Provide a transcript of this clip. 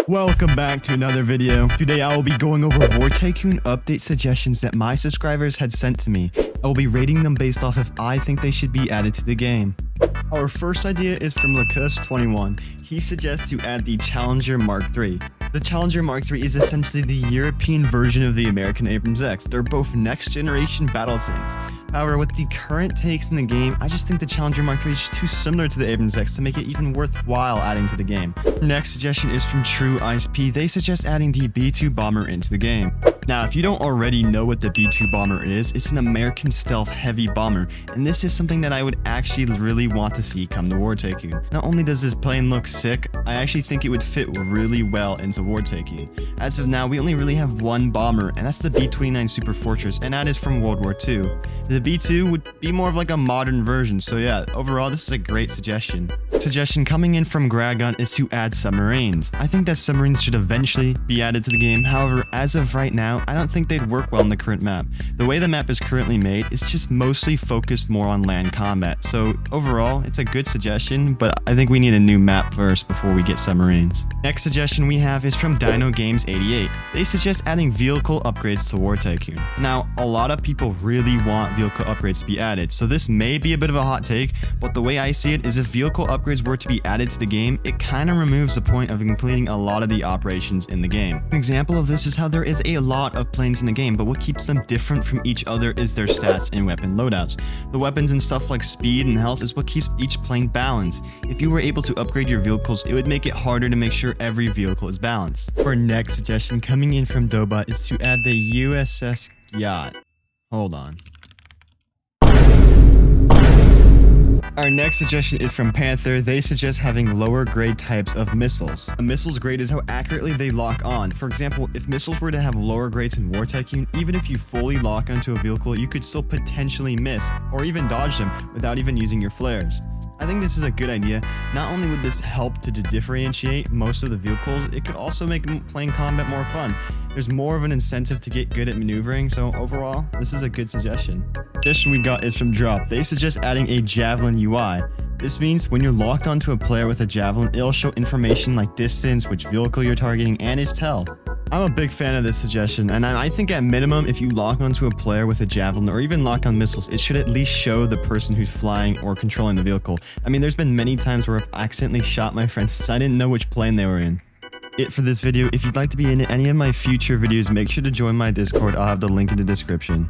Welcome back to another video. Today I will be going over War Tycoon update suggestions that my subscribers had sent to me. I will be rating them based off if I think they should be added to the game. Our first idea is from Lacus21. He suggests to add the Challenger Mark III. The Challenger Mark III is essentially the European version of the American Abrams X. They're both next generation battle tanks. However, with the current takes in the game, I just think the Challenger Mark III is just too similar to the Abrams X to make it even worthwhile adding to the game. Next suggestion is from True ISP. They suggest adding the B-2 bomber into the game. Now, if you don't already know what the B-2 bomber is, it's an American stealth heavy bomber, and this is something that I would actually really want to see come to War Tycoon. Not only does this plane look sick, I actually think it would fit really well into War Tycoon. As of now, we only really have one bomber, and that's the B-29 Super Fortress, and that is from World War II. The B-2 would be more of like a modern version, so yeah, overall this is a great suggestion. Suggestion coming in from Gragon is to add submarines. I think that submarines should eventually be added to the game. However, as of right now, I don't think they'd work well in the current map. The way the map is currently made is just mostly focused more on land combat. So overall, it's a good suggestion, but I think we need a new map first before we get submarines. Next suggestion we have is from Dino Games 88. They suggest adding vehicle upgrades to War Tycoon. Now, a lot of people really want vehicle upgrades to be added, so this may be a bit of a hot take, but the way I see it is if vehicle upgrades were to be added to the game, it kind of removes the point of completing a lot of the operations in the game. An example of this is how there is a lot of planes in the game, but what keeps them different from each other is their stats and weapon loadouts. The weapons and stuff like speed and health is what keeps each plane balanced. If you were able to upgrade your vehicles, it would make it harder to make sure every vehicle is balanced. Our next suggestion coming in from Doba is to add the USS Yacht. Hold on. Our next suggestion is from Panther. They suggest having lower grade types of missiles. A missile's grade is how accurately they lock on. For example, if missiles were to have lower grades in War Tycoon, even if you fully lock onto a vehicle, you could still potentially miss or even dodge them without even using your flares. I think this is a good idea. Not only would this help to differentiate most of the vehicles, it could also make playing combat more fun. There's more of an incentive to get good at maneuvering, so overall, this is a good suggestion. The suggestion we got is from Drop. They suggest adding a Javelin UI. This means when you're locked onto a player with a Javelin, it'll show information like distance, which vehicle you're targeting, and its health. I'm a big fan of this suggestion, and I think at minimum, if you lock onto a player with a Javelin or even lock on missiles, it should at least show the person who's flying or controlling the vehicle. I mean, there's been many times where I've accidentally shot my friends since I didn't know which plane they were in. It for this video. If you'd like to be in any of my future videos, make sure to join my Discord. I'll have the link in the description.